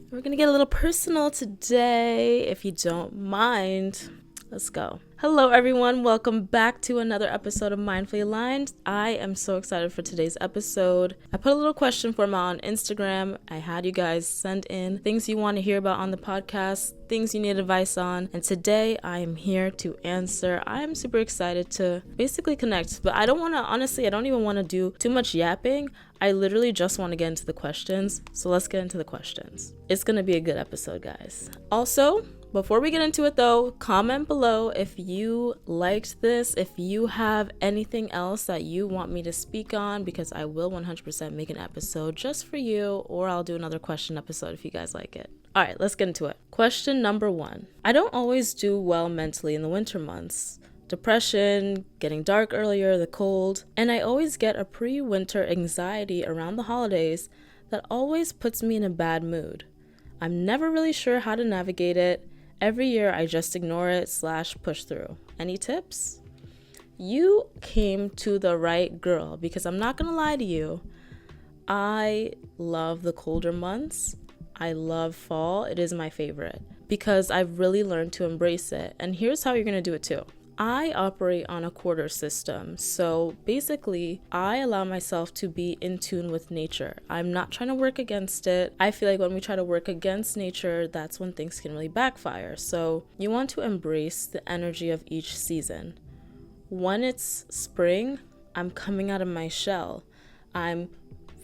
We're gonna get a little personal today, if you don't mind. Let's go. Hello everyone, welcome back to another episode of Mindfully Aligned. I am so excited for today's episode. I put a little question form out on Instagram. I had you guys send in things you want to hear about on the podcast, things you need advice on, and today I am here to answer. I'm super excited to basically connect, but I don't even want to do too much yapping. I literally just want to get into the questions, so let's get into the questions. It's gonna be a good episode, guys. Also, before we get into it though, comment below if you liked this, if you have anything else that you want me to speak on, because I will 100% make an episode just for you, or I'll do another question episode if you guys like it. All right, let's get into it. Question number 1. I don't always do well mentally in the winter months. Depression, getting dark earlier, the cold, and I always get a pre-winter anxiety around the holidays that always puts me in a bad mood. I'm never really sure how to navigate it. Every year I just ignore it / push through. Any tips? You came to the right girl, because I'm not gonna lie to you. I love the colder months. I love fall. It is my favorite because I've really learned to embrace it. And here's how you're gonna do it too. I operate on a quarter system, so basically I allow myself to be in tune with nature. I'm not trying to work against it. I feel like when we try to work against nature, that's when things can really backfire. So you want to embrace the energy of each season. When it's spring, I'm coming out of my shell. I'm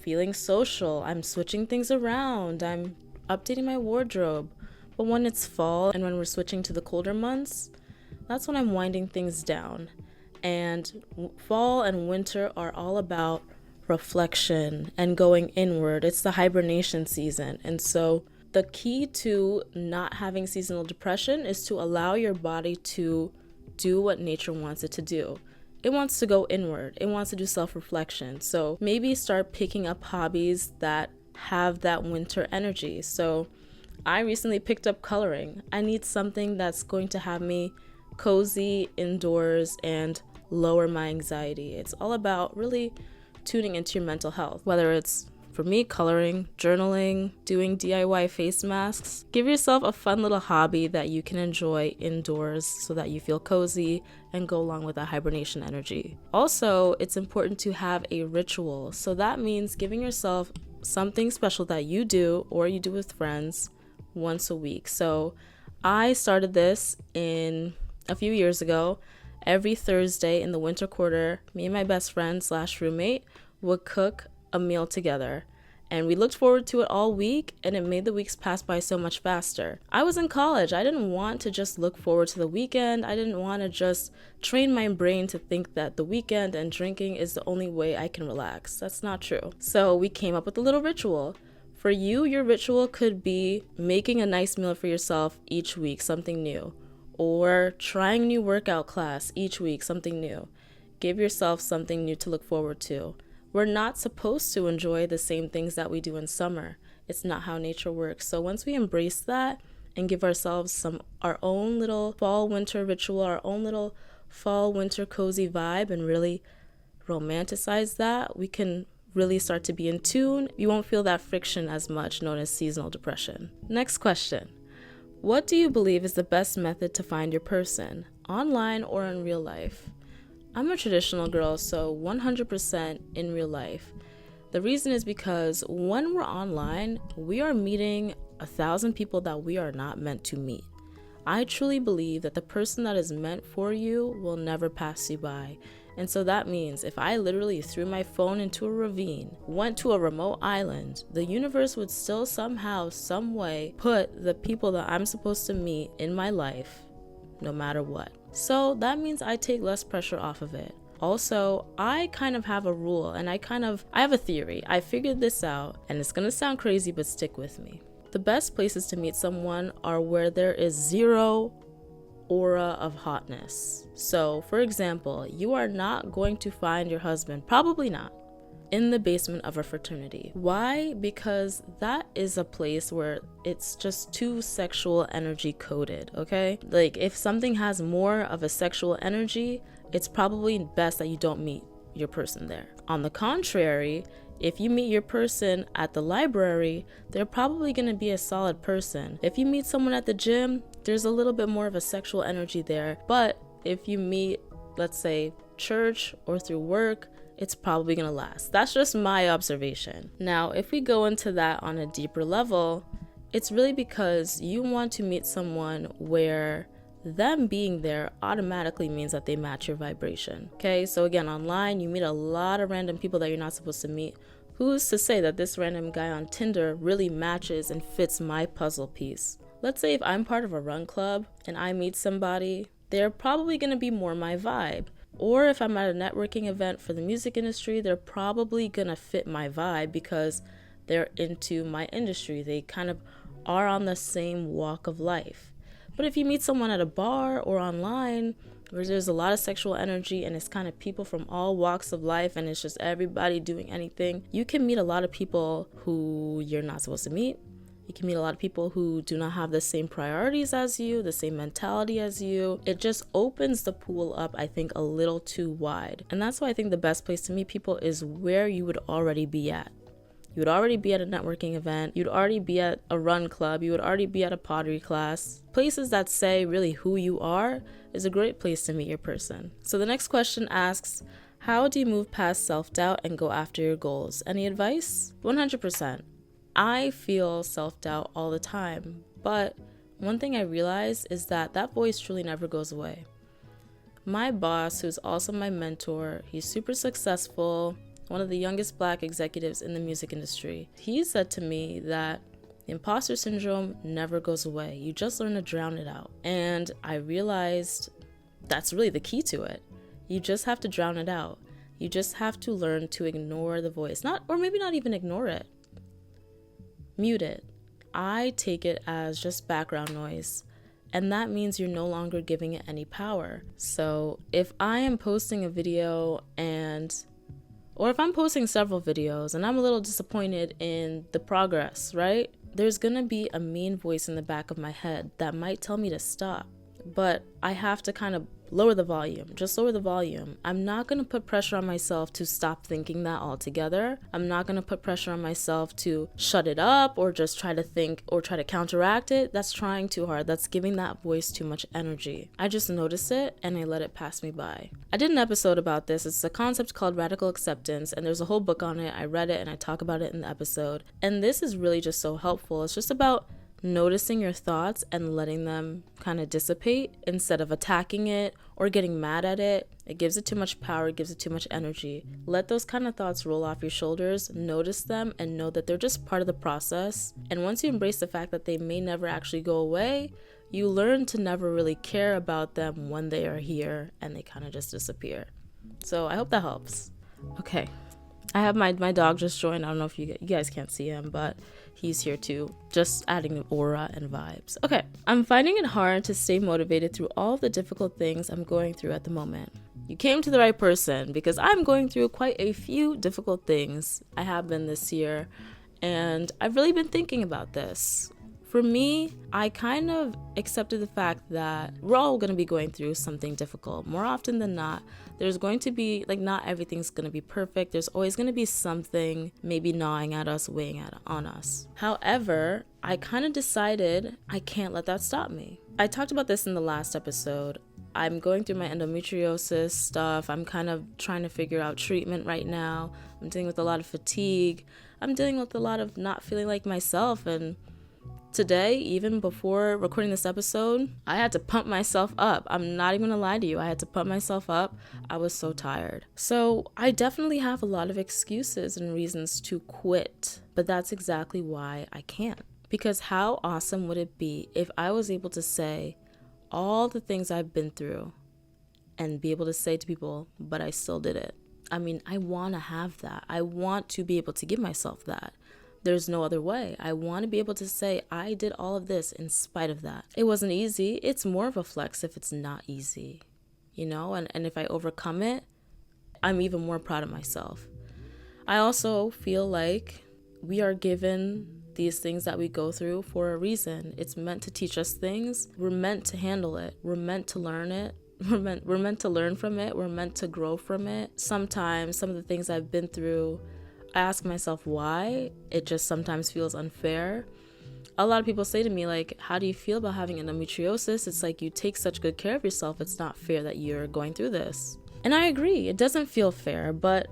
feeling social. I'm switching things around. I'm updating my wardrobe. But when it's fall and when we're switching to the colder months, that's when I'm winding things down. And fall and winter are all about reflection and going inward. It's the hibernation season. And so the key to not having seasonal depression is to allow your body to do what nature wants it to do. It wants to go inward. It wants to do self-reflection. So maybe start picking up hobbies that have that winter energy. So I recently picked up coloring. I need something that's going to have me cozy indoors and lower my anxiety. It's all about really tuning into your mental health, whether it's, for me, coloring, journaling, doing DIY face masks. Give yourself a fun little hobby that you can enjoy indoors so that you feel cozy and go along with that hibernation energy. Also, it's important to have a ritual. So that means giving yourself something special that you do or you do with friends once a week. So I started this a few years ago. Every Thursday in the winter quarter, me and my best friend / roommate would cook a meal together, and we looked forward to it all week, and it made the weeks pass by so much faster. I was in college. I didn't want to just look forward to the weekend. I didn't want to just train my brain to think that the weekend and drinking is the only way I can relax. That's not true. So we came up with a little ritual. For you, your ritual could be making a nice meal for yourself each week, something new. Or trying a new workout class each week, something new. Give yourself something new to look forward to. We're not supposed to enjoy the same things that we do in summer. It's not how nature works. So once we embrace that and give ourselves our own little fall winter ritual, our own little fall winter cozy vibe, and really romanticize that, we can really start to be in tune. You won't feel that friction as much, known as seasonal depression. Next question. What do you believe is the best method to find your person, online or in real life? I'm a traditional girl, so 100% in real life. The reason is because when we're online, we are meeting 1,000 people that we are not meant to meet. I truly believe that the person that is meant for you will never pass you by. And so that means if I literally threw my phone into a ravine, went to a remote island, the universe would still somehow, some way put the people that I'm supposed to meet in my life, no matter what. So that means I take less pressure off of it. Also, I kind of have a rule, and I have a theory. I figured this out, and it's gonna sound crazy, but stick with me. The best places to meet someone are where there is zero aura of hotness. So, for example, you are not going to find your husband, probably not, in the basement of a fraternity. Why? Because that is a place where it's just too sexual energy coded, okay? Like, if something has more of a sexual energy, it's probably best that you don't meet your person there. On the contrary, If you meet your person at the library, they're probably going to be a solid person. If you meet someone at the gym, there's a little bit more of a sexual energy there. But if you meet, let's say, church or through work, it's probably going to last. That's just my observation. Now, if we go into that on a deeper level, it's really because you want to meet someone where them being there automatically means that they match your vibration. Okay, so again, online, you meet a lot of random people that you're not supposed to meet. Who's to say that this random guy on Tinder really matches and fits my puzzle piece? Let's say if I'm part of a run club and I meet somebody, they're probably going to be more my vibe. Or if I'm at a networking event for the music industry, they're probably going to fit my vibe because they're into my industry. They kind of are on the same walk of life. But if you meet someone at a bar or online where there's a lot of sexual energy and it's kind of people from all walks of life and it's just everybody doing anything, you can meet a lot of people who you're not supposed to meet. You can meet a lot of people who do not have the same priorities as you, the same mentality as you. It just opens the pool up, I think, a little too wide. And that's why I think the best place to meet people is where you would already be at. You would already be at a networking event. You'd already be at a run club. You would already be at a pottery class. Places that say really who you are is a great place to meet your person. So the next question asks, how do you move past self-doubt and go after your goals? Any advice? 100%. I feel self-doubt all the time, but one thing I realize is that voice truly never goes away. My boss, who's also my mentor, he's super successful, one of the youngest Black executives in the music industry. He said to me that the imposter syndrome never goes away. You just learn to drown it out. And I realized that's really the key to it. You just have to drown it out. You just have to learn to ignore the voice. Or maybe not even ignore it. Mute it. I take it as just background noise, and that means you're no longer giving it any power. So if I am posting a video or if I'm posting several videos and I'm a little disappointed in the progress, right? There's gonna be a mean voice in the back of my head that might tell me to stop, but I have to kind of lower the volume, just lower the volume. I'm not going to put pressure on myself to stop thinking that altogether. I'm not going to put pressure on myself to shut it up or just try to think or try to counteract it. That's trying too hard. That's giving that voice too much energy. I just notice it and I let it pass me by. I did an episode about this. It's a concept called radical acceptance, and there's a whole book on it. I read it and I talk about it in the episode. And this is really just so helpful. It's just about noticing your thoughts and letting them kind of dissipate instead of attacking it or getting mad at it. It gives it too much power, it gives it too much energy. Let those kind of thoughts roll off your shoulders, notice them, and know that they're just part of the process. And once you embrace the fact that they may never actually go away, you learn to never really care about them when they are here and they kind of just disappear. So I hope that helps. Okay. I have my dog just joined. I don't know if you guys can't see him, but he's here too, just adding aura and vibes. Okay, I'm finding it hard to stay motivated through all the difficult things I'm going through at the moment. You came to the right person because I'm going through quite a few difficult things. I have been this year, and I've really been thinking about this. For me, I kind of accepted the fact that we're all going to be going through something difficult. More often than not, there's going to be, not everything's going to be perfect. There's always going to be something maybe gnawing at us, weighing on us. However, I kind of decided I can't let that stop me. I talked about this in the last episode. I'm going through my endometriosis stuff. I'm kind of trying to figure out treatment right now. I'm dealing with a lot of fatigue. I'm dealing with a lot of not feeling like myself, and today, even before recording this episode, I had to pump myself up. I'm not even gonna lie to you. I had to pump myself up. I was so tired. So I definitely have a lot of excuses and reasons to quit, but that's exactly why I can't. Because how awesome would it be if I was able to say all the things I've been through and be able to say to people, but I still did it. I mean, I want to have that. I want to be able to give myself that. There's no other way. I want to be able to say I did all of this in spite of that. It wasn't easy. It's more of a flex if it's not easy, and if I overcome it, I'm even more proud of myself. I also feel like we are given these things that we go through for a reason. It's meant to teach us things. We're meant to handle it. We're meant to learn it. We're meant to learn from it. We're meant to grow from it. Sometimes some of the things I've been through I ask myself why. It just sometimes feels unfair. A lot of people say to me, like, how do you feel about having endometriosis? It's like, you take such good care of yourself. It's not fair that you're going through this. And I agree. It doesn't feel fair, but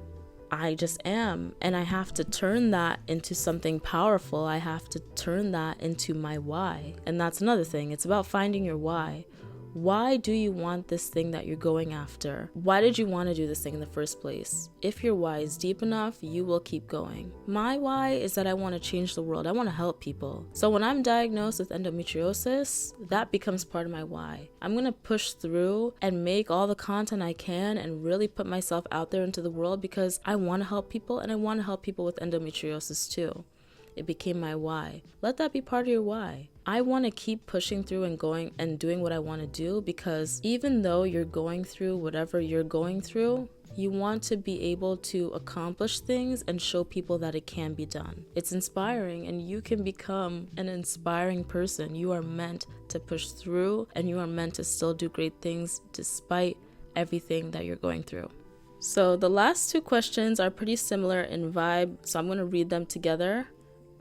I just am. And I have to turn that into something powerful. I have to turn that into my why. And that's another thing. It's about finding your why. Why do you want this thing that you're going after? Why did you want to do this thing in the first place? If your why is deep enough, you will keep going. My why is that I want to change the world. I want to help people. So when I'm diagnosed with endometriosis, that becomes part of my why. I'm going to push through and make all the content I can and really put myself out there into the world because I want to help people, and I want to help people with endometriosis too. It became my why. Let that be part of your why. I want to keep pushing through and going and doing what I want to do, because even though you're going through whatever you're going through, you want to be able to accomplish things and show people that it can be done. It's inspiring, and you can become an inspiring person. You are meant to push through, and you are meant to still do great things despite everything that you're going through. So the last two questions are pretty similar in vibe, so I'm going to read them together,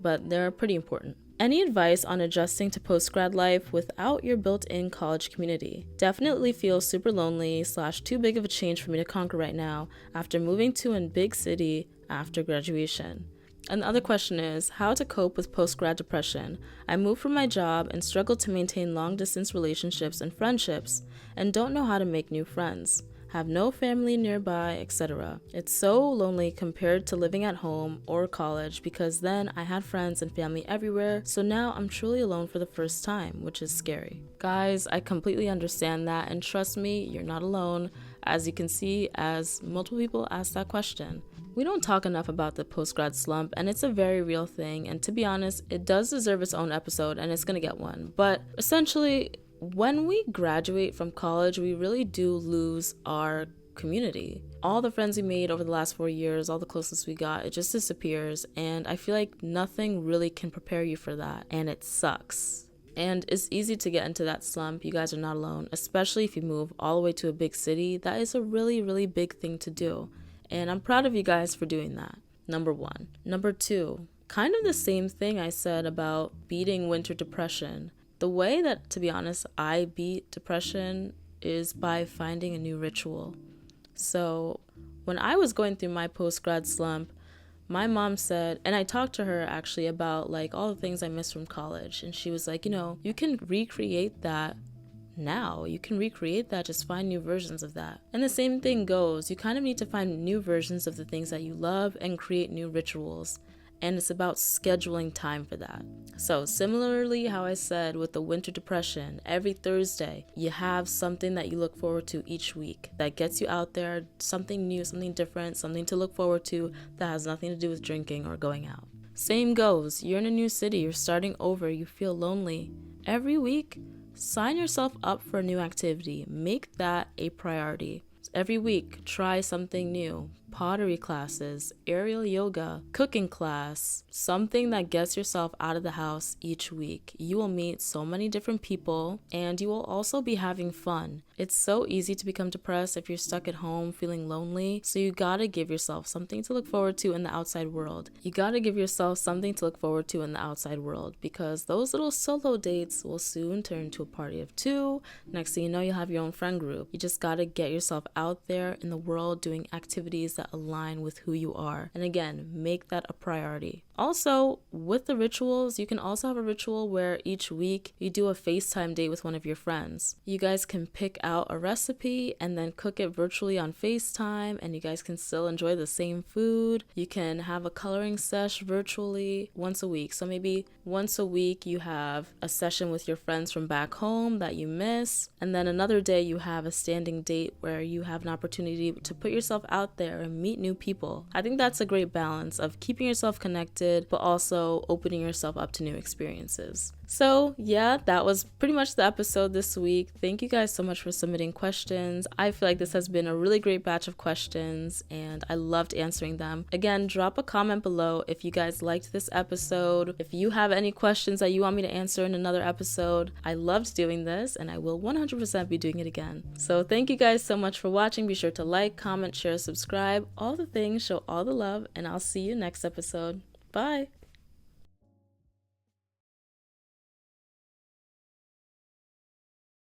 but they're pretty important. Any advice on adjusting to post-grad life without your built-in college community? Definitely feel super lonely / too big of a change for me to conquer right now after moving to a big city after graduation. And the other question is, how to cope with post-grad depression. I moved from my job and struggle to maintain long-distance relationships and friendships and don't know how to make new friends. Have no family nearby, etc. It's so lonely compared to living at home or college, because then I had friends and family everywhere, so now I'm truly alone for the first time, which is scary. Guys, I completely understand that, and trust me, you're not alone, as you can see, as multiple people ask that question. We don't talk enough about the post-grad slump, and it's a very real thing, and to be honest, it does deserve its own episode, and it's gonna get one. But essentially, when we graduate from college, we really do lose our community. All the friends we made over the last 4 years, all the closest we got, it just disappears. And I feel like nothing really can prepare you for that. And it sucks. And it's easy to get into that slump. You guys are not alone, especially if you move all the way to a big city. That is a really, really big thing to do. And I'm proud of you guys for doing that. Number one. Number two, kind of the same thing I said about beating winter depression. The way that, to be honest, I beat depression is by finding a new ritual. So when I was going through my post-grad slump, my mom said, and I talked to her actually about like all the things I missed from college. And she was like, you can recreate that now. You can recreate that, just find new versions of that. And the same thing goes. You kind of need to find new versions of the things that you love and create new rituals. And it's about scheduling time for that. So similarly, how I said with the winter depression, every Thursday, you have something that you look forward to each week that gets you out there, something new, something different, something to look forward to that has nothing to do with drinking or going out. Same goes, you're in a new city, you're starting over, you feel lonely. Every week, sign yourself up for a new activity. Make that a priority. Every week, try something new. Pottery classes, aerial yoga, cooking class, something that gets yourself out of the house each week. You will meet so many different people, and you will also be having fun. It's so easy to become depressed if you're stuck at home feeling lonely, so you gotta give yourself something to look forward to in the outside world. Because those little solo dates will soon turn to a party of two. Next thing you know, you'll have your own friend group. You just gotta get yourself out there in the world doing activities that align with who you are. And again, make that a priority. Also, with the rituals, you can also have a ritual where each week you do a FaceTime date with one of your friends. You guys can pick out a recipe and then cook it virtually on FaceTime, and you guys can still enjoy the same food. You can have a coloring sesh virtually once a week. So maybe once a week you have a session with your friends from back home that you miss, and then another day you have a standing date where you have an opportunity to put yourself out there and meet new people. I think that's a great balance of keeping yourself connected expected, but also opening yourself up to new experiences. So yeah, that was pretty much the episode this week. Thank you guys so much for submitting questions. I feel like this has been a really great batch of questions and I loved answering them. Again, drop a comment below if you guys liked this episode. If you have any questions that you want me to answer in another episode, I loved doing this and I will 100% be doing it again. So thank you guys so much for watching. Be sure to like, comment, share, subscribe, all the things, show all the love, and I'll see you next episode. Bye.